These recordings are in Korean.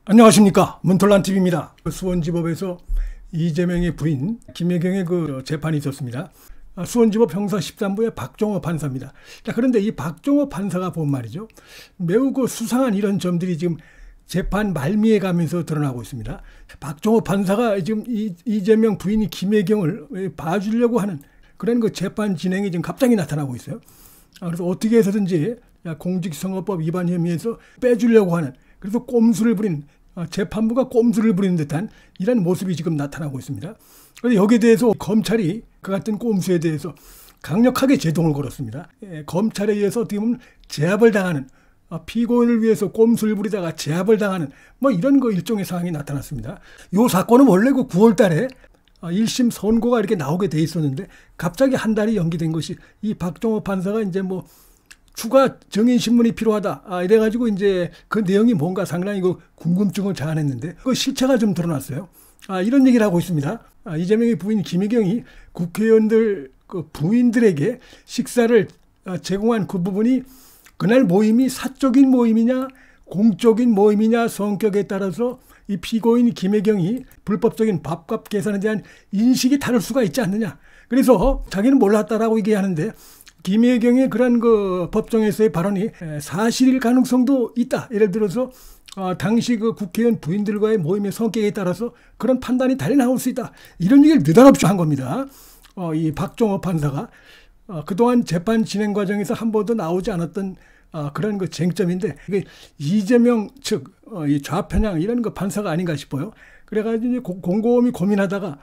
안녕하십니까, 문톨란TV입니다. 수원지법에서 이재명의 부인 김혜경의 그 재판이 있었습니다. 수원지법 형사 13부의 박종호 판사입니다. 자, 그런데 이 박종호 판사가 본 말이죠, 매우 그 수상한 이런 점들이 지금 재판 말미에 가면서 드러나고 있습니다. 박종호 판사가 지금 이재명 부인이 김혜경을 봐주려고 하는 그런 그 재판 진행이 지금 갑자기 나타나고 있어요. 그래서 어떻게 해서든지 공직선거법 위반 혐의에서 빼주려고 하는, 그래서 꼼수를 부린, 재판부가 꼼수를 부리는 듯한 이런 모습이 지금 나타나고 있습니다. 그래서 여기에 대해서 검찰이 그 같은 꼼수에 대해서 강력하게 제동을 걸었습니다. 검찰에 의해서 어떻게 보면 제압을 당하는, 피고인을 위해서 꼼수를 부리다가 제압을 당하는 뭐 이런 거 일종의 상황이 나타났습니다. 이 사건은 원래 그 9월 달에 1심 선고가 이렇게 나오게 돼 있었는데 갑자기 한 달이 연기된 것이, 이 박종호 판사가 이제 뭐 추가 증인 신문이 필요하다, 이래가지고 이제 그 내용이 뭔가 상당히 그 궁금증을 자아냈는데 그 실체가 좀 드러났어요. 이런 얘기를 하고 있습니다. 이재명의 부인 김혜경이 국회의원들 그 부인들에게 식사를 제공한 그 부분이 그날 모임이 사적인 모임이냐 공적인 모임이냐 성격에 따라서 이 피고인 김혜경이 불법적인 밥값 계산에 대한 인식이 다를 수가 있지 않느냐. 그래서 자기는 몰랐다라고 얘기하는데, 김혜경의 그런 그 법정에서의 발언이 사실일 가능성도 있다. 예를 들어서 당시 그 국회의원 부인들과의 모임의 성격에 따라서 그런 판단이 달리 나올 수 있다. 이런 얘기를 느닷없이 한 겁니다. 이 박종호 판사가 그동안 재판 진행 과정에서 한 번도 나오지 않았던 그런 그 쟁점인데, 이게 이재명 측, 이 좌편향 이런 그 판사가 아닌가 싶어요. 그래가지고 이제 곰곰이 고민하다가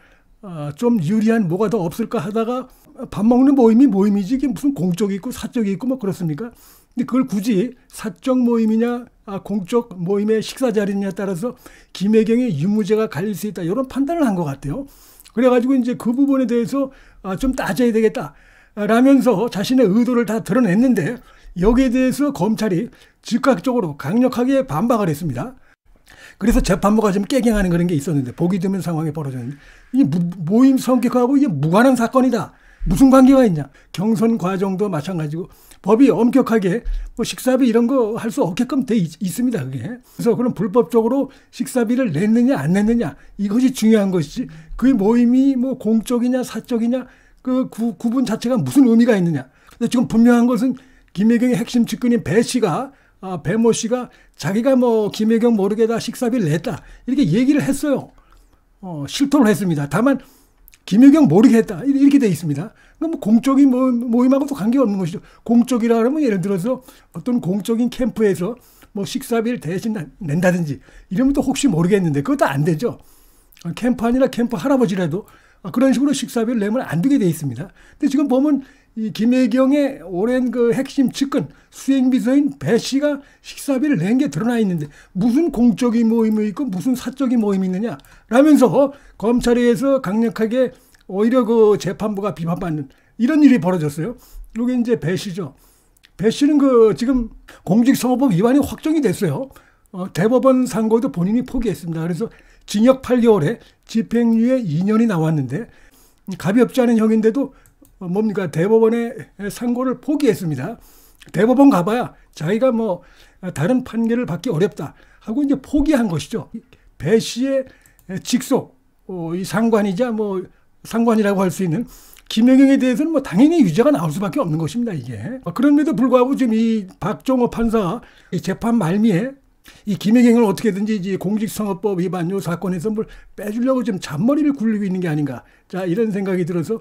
좀 유리한 뭐가 더 없을까 하다가 밥 먹는 모임이 모임이지 이게 무슨 공적이 있고 사적이 있고 뭐 그렇습니까? 근데 그걸 굳이 사적 모임이냐 공적 모임의 식사 자리냐에 따라서 김혜경의 유무죄가 갈릴 수 있다, 이런 판단을 한 것 같아요. 그래가지고 이제 그 부분에 대해서 좀 따져야 되겠다 라면서 자신의 의도를 다 드러냈는데, 여기에 대해서 검찰이 즉각적으로 강력하게 반박을 했습니다. 그래서 재판부가 좀 깨갱하는 그런 게 있었는데, 보기 드문 상황이 벌어졌는데, 이 모임 성격하고 이게 무관한 사건이다, 무슨 관계가 있냐. 경선 과정도 마찬가지고 법이 엄격하게 뭐 식사비 이런 거 할 수 없게끔 돼 있습니다, 그게. 그래서 그럼 불법적으로 식사비를 냈느냐 안 냈느냐, 이것이 중요한 것이지 그 모임이 뭐 공적이냐 사적이냐 그 구분 자체가 무슨 의미가 있느냐. 근데 지금 분명한 것은 김혜경의 핵심 측근인 배모 씨가 자기가 뭐 김혜경 모르게 다 식사비를 냈다 이렇게 얘기를 했어요. 실토를 했습니다. 다만 김혜경 모르게 했다 이렇게 돼 있습니다. 그러니까 뭐 공적인 모임하고도 관계가 없는 것이죠. 공적이라 그러면 예를 들어서 어떤 공적인 캠프에서 뭐 식사비를 대신 낸다든지 이러면 또 혹시 모르겠는데 그것도 안 되죠. 캠프 아니라 캠프 할아버지라도 그런 식으로 식사비를 내면 안 되게 돼 있습니다. 근데 지금 보면 이 김혜경의 오랜 그 핵심 측근 수행비서인 배 씨가 식사비를 낸 게 드러나 있는데 무슨 공적인 모임이 있고 무슨 사적인 모임이 있느냐 라면서 검찰에 의해서 강력하게 오히려 그 재판부가 비판받는 이런 일이 벌어졌어요. 이게 이제 배 씨죠. 배 씨는 그 지금 공직선거법 위반이 확정이 됐어요. 대법원 상고도 본인이 포기했습니다. 그래서 징역 8개월에 집행유예 2년이 나왔는데, 가볍지 않은 형인데도 뭡니까, 대법원의 상고를 포기했습니다. 대법원 가봐야 자기가 뭐 다른 판결을 받기 어렵다 하고 이제 포기한 것이죠. 배 씨의 직속, 이 상관이자 뭐 상관이라고 할 수 있는 김혜경에 대해서는 뭐 당연히 유죄가 나올 수밖에 없는 것입니다, 이게. 그런데도 불구하고 지금 이 박종호 판사가 이 재판 말미에 이 김혜경을 어떻게든지 이제 공직선거법 위반 요 사건에서 뭘 빼주려고 지금 잔머리를 굴리고 있는 게 아닌가. 자, 이런 생각이 들어서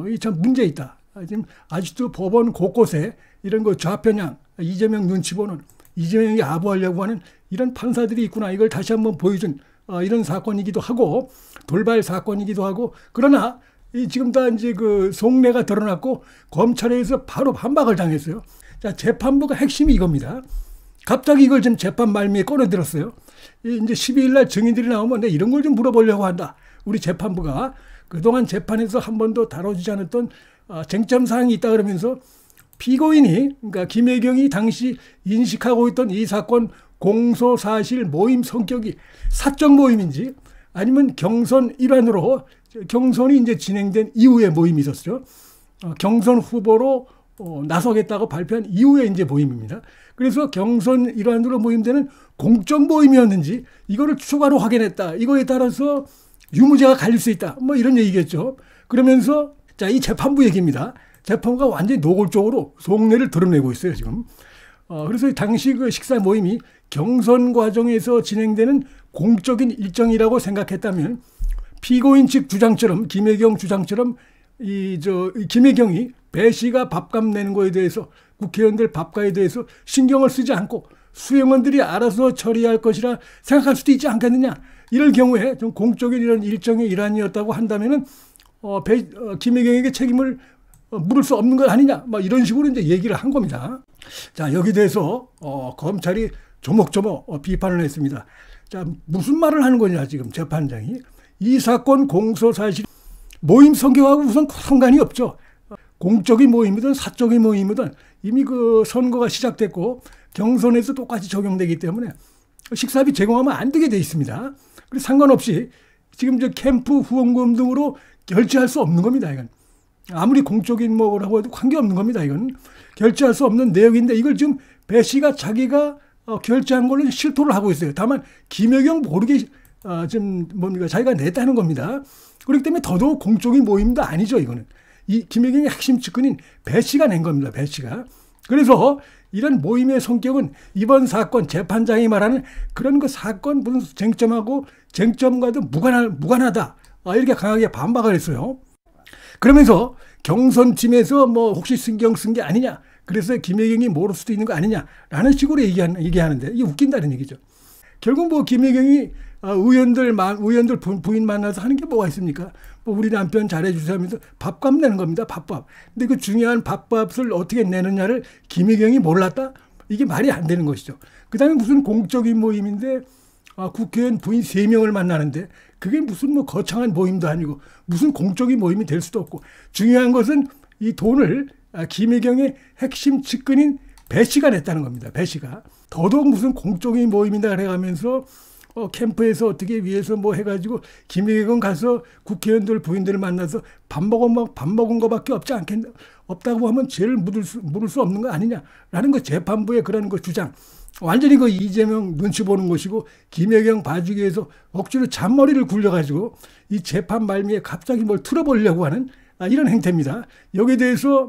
이 참 문제 있다. 지금 아직도 법원 곳곳에 이런 거 좌편향, 이재명 눈치 보는, 이재명이 아부하려고 하는 이런 판사들이 있구나. 이걸 다시 한번 보여준 이런 사건이기도 하고, 돌발 사건이기도 하고, 그러나 지금 다 이제 그 속내가 드러났고 검찰에서 바로 반박을 당했어요. 자, 재판부가 핵심이 이겁니다. 갑자기 이걸 지금 재판 말미에 꺼내들었어요. 이제 12일 날 증인들이 나오면 내가 이런 걸 좀 물어보려고 한다. 우리 재판부가 그동안 재판에서 한 번도 다뤄지지 않았던 쟁점 사항이 있다 그러면서 피고인이, 그러니까 김혜경이 당시 인식하고 있던 이 사건 공소 사실 모임 성격이 사적 모임인지 아니면 경선 일환으로, 경선이 이제 진행된 이후에 모임이 있었죠. 경선 후보로 나서겠다고 발표한 이후에 이제 모임입니다. 그래서 경선 일환으로 모임되는 공적 모임이었는지 이거를 추가로 확인했다. 이거에 따라서 유무죄가 갈릴 수 있다. 뭐 이런 얘기겠죠. 그러면서 자, 이 재판부 얘기입니다. 재판부가 완전히 노골적으로 속내를 드러내고 있어요, 지금. 그래서 당시 그 식사 모임이 경선 과정에서 진행되는 공적인 일정이라고 생각했다면 피고인 측 주장처럼 김혜경 주장처럼 김혜경이 배 씨가 밥값 내는 거에 대해서 국회의원들 밥값에 대해서 신경을 쓰지 않고 수행원들이 알아서 처리할 것이라 생각할 수도 있지 않겠느냐. 이럴 경우에 좀 공적인 이런 일정의 일환이었다고 한다면은 김혜경에게 책임을 물을 수 없는 것 아니냐. 막 이런 식으로 이제 얘기를 한 겁니다. 자, 여기 대해서 검찰이 조목조목 비판을 했습니다. 자, 무슨 말을 하는 거냐 지금 재판장이. 이 사건 공소 사실 모임 성격하고 우선 상관이 없죠. 공적인 모임이든 사적인 모임이든 이미 그 선거가 시작됐고 경선에서 똑같이 적용되기 때문에 식사비 제공하면 안 되게 돼 있습니다. 그래서 상관없이 지금 캠프 후원금 등으로 결제할 수 없는 겁니다. 이건 아무리 공적인 뭐라고 해도 관계없는 겁니다. 이건 결제할 수 없는 내역인데 이걸 지금 배 씨가 자기가 결제한 걸로 실토를 하고 있어요. 다만 김혜경 모르게 지금 뭡니까 자기가 냈다는 겁니다. 그렇기 때문에 더더욱 공적인 모임도 아니죠. 이거는 이 김혜경의 핵심 측근인 배 씨가 낸 겁니다. 배 씨가. 그래서 이런 모임의 성격은 이번 사건 재판장이 말하는 그런 그 사건 무슨 쟁점하고 쟁점과도 무관하다. 이렇게 강하게 반박을 했어요. 그러면서 경선팀에서 뭐 혹시 신경 쓴 게 아니냐. 그래서 김혜경이 모를 수도 있는 거 아니냐라는 식으로 얘기하는데 이게 웃긴다는 얘기죠. 결국 뭐 김혜경이 의원들 부인 만나서 하는 게 뭐가 있습니까? 뭐 우리 남편 잘해주세요 하면서 밥값 내는 겁니다. 밥값. 근데 그 중요한 밥값을 어떻게 내느냐를 김혜경이 몰랐다? 이게 말이 안 되는 것이죠. 그 다음에 무슨 공적인 모임인데 국회의원 부인 3명을 만나는데 그게 무슨 뭐 거창한 모임도 아니고 무슨 공적인 모임이 될 수도 없고 중요한 것은 이 돈을 김혜경의 핵심 측근인 배 씨가 냈다는 겁니다. 배 씨가. 더더욱 무슨 공적인 모임이다 그래가면서 캠프에서 어떻게 위해서 뭐 해가지고 김혜경 가서 국회의원들 부인들을 만나서 밥 먹은 거밖에 없다고 하면 죄를 물을 수 없는 거 아니냐라는 거 재판부의 그런 거 주장. 완전히 그 이재명 눈치 보는 것이고 김혜경 봐주기 위해서 억지로 잔머리를 굴려가지고 이 재판 말미에 갑자기 뭘 틀어보려고 하는 이런 행태입니다. 여기에 대해서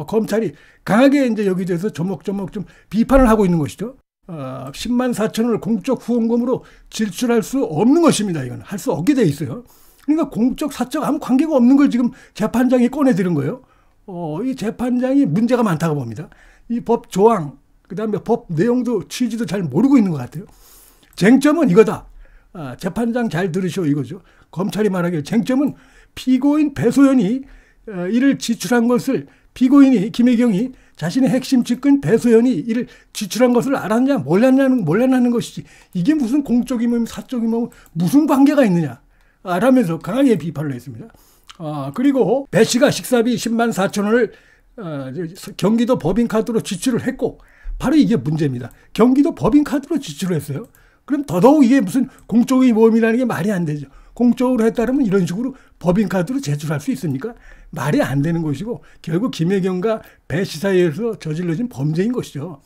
검찰이 강하게 이제 여기에 대해서 조목조목 좀 비판을 하고 있는 것이죠. 10만 4천원을 공적 후원금으로 질출할 수 없는 것입니다. 이건 할 수 없게 돼 있어요. 그러니까 공적 사적 아무 관계가 없는 걸 지금 재판장이 꺼내들은 거예요. 이 재판장이 문제가 많다고 봅니다. 이 법 조항 그다음에 법 내용도 취지도 잘 모르고 있는 것 같아요. 쟁점은 이거다. 재판장 잘 들으시오 이거죠. 검찰이 말하기를 쟁점은 피고인 배소연이 이를 지출한 것을 피고인이 김혜경이 자신의 핵심 측근 배소연이 이를 지출한 것을 알았냐 몰랐냐는 것이지 이게 무슨 공적인 모임 사적인 모임 무슨 관계가 있느냐 라면서 강하게 비판을 했습니다. 그리고 배 씨가 식사비 10만 4천 원을 경기도 법인카드로 지출을 했고 바로 이게 문제입니다. 경기도 법인카드로 지출을 했어요. 그럼 더더욱 이게 무슨 공적인 모임이라는 게 말이 안 되죠. 공적으로 했다면 이런 식으로 법인카드로 제출할 수 있습니까? 말이 안 되는 것이고 결국 김혜경과 배 씨 사이에서 저질러진 범죄인 것이죠.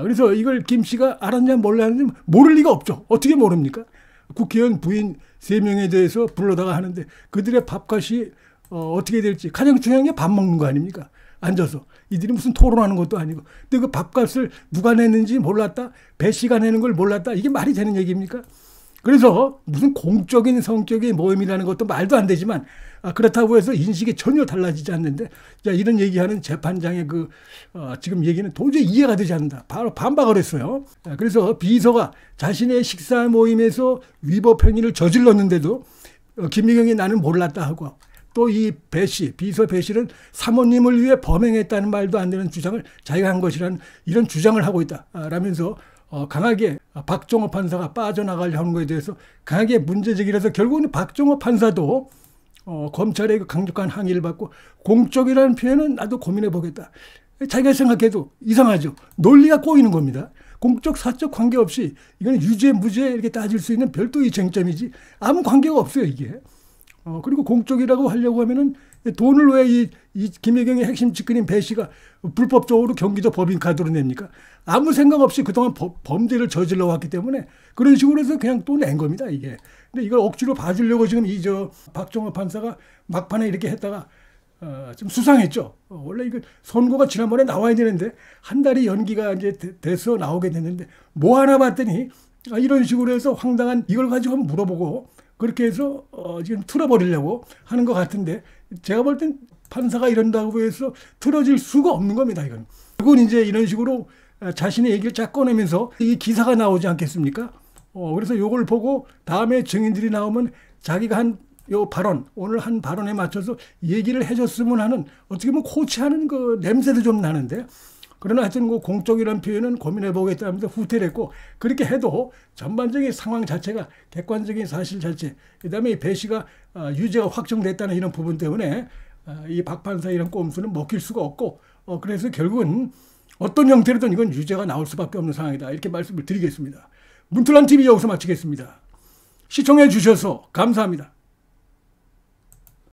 그래서 이걸 김 씨가 알았냐 몰랐냐 모를 리가 없죠. 어떻게 모릅니까? 국회의원 부인 3명에 대해서 불러다가 하는데 그들의 밥값이 어떻게 될지 가장 중요한 게 밥 먹는 거 아닙니까? 앉아서. 이들이 무슨 토론하는 것도 아니고. 근데 그 밥값을 누가 냈는지 몰랐다? 배 씨가 내는 걸 몰랐다? 이게 말이 되는 얘기입니까? 그래서 무슨 공적인 성격의 모임이라는 것도 말도 안 되지만 그렇다고 해서 인식이 전혀 달라지지 않는데 자, 이런 얘기하는 재판장의 지금 얘기는 도저히 이해가 되지 않는다. 바로 반박을 했어요. 그래서 비서가 자신의 식사 모임에서 위법 행위를 저질렀는데도 김혜경이 나는 몰랐다 하고 또 이 배 씨, 비서 배 씨는 사모님을 위해 범행했다는 말도 안 되는 주장을 자기가 한 것이라는 이런 주장을 하고 있다. 라면서 강하게 박정호 판사가 빠져나가려 하는 것에 대해서 강하게 문제제기를 해서 결국은 박정호 판사도 검찰의 강력한 항의를 받고 공적이라는 표현은 나도 고민해 보겠다. 자기가 생각해도 이상하죠. 논리가 꼬이는 겁니다. 공적 사적 관계없이 이건 유죄 무죄 이렇게 따질 수 있는 별도의 쟁점이지 아무 관계가 없어요 이게. 그리고 공적이라고 하려고 하면은 돈을 왜 이 김혜경의 핵심 측근인 배 씨가 불법적으로 경기도 법인카드로 냅니까? 아무 생각 없이 그동안 범죄를 저질러 왔기 때문에 그런 식으로 해서 그냥 또 낸 겁니다, 이게. 근데 이걸 억지로 봐주려고 지금 박종호 판사가 막판에 이렇게 했다가 좀 수상했죠. 원래 이거 선고가 지난번에 나와야 되는데 한 달이 연기가 이제 돼서 나오게 됐는데 뭐 하나 봤더니 이런 식으로 해서 황당한 이걸 가지고 한번 물어보고 그렇게 해서 지금 틀어버리려고 하는 것 같은데 제가 볼 땐 판사가 이런다고 해서 틀어질 수가 없는 겁니다, 이건. 그건 이제 이런 식으로 자신의 얘기를 쫙 꺼내면서 이 기사가 나오지 않겠습니까? 그래서 요걸 보고 다음에 증인들이 나오면 자기가 요 발언, 오늘 한 발언에 맞춰서 얘기를 해줬으면 하는 어떻게 보면 코치하는 그 냄새도 좀 나는데 그러나 하여튼 그 공적이라는 표현은 고민해보겠다면서 후퇴를 했고 그렇게 해도 전반적인 상황 자체가 객관적인 사실 자체 그다음에 이 배 씨가 유죄가 확정됐다는 이런 부분 때문에 이 박 판사 이런 꼼수는 먹힐 수가 없고 그래서 결국은 어떤 형태로든 이건 유죄가 나올 수밖에 없는 상황이다 이렇게 말씀을 드리겠습니다. 문틀란 TV 여기서 마치겠습니다. 시청해 주셔서 감사합니다.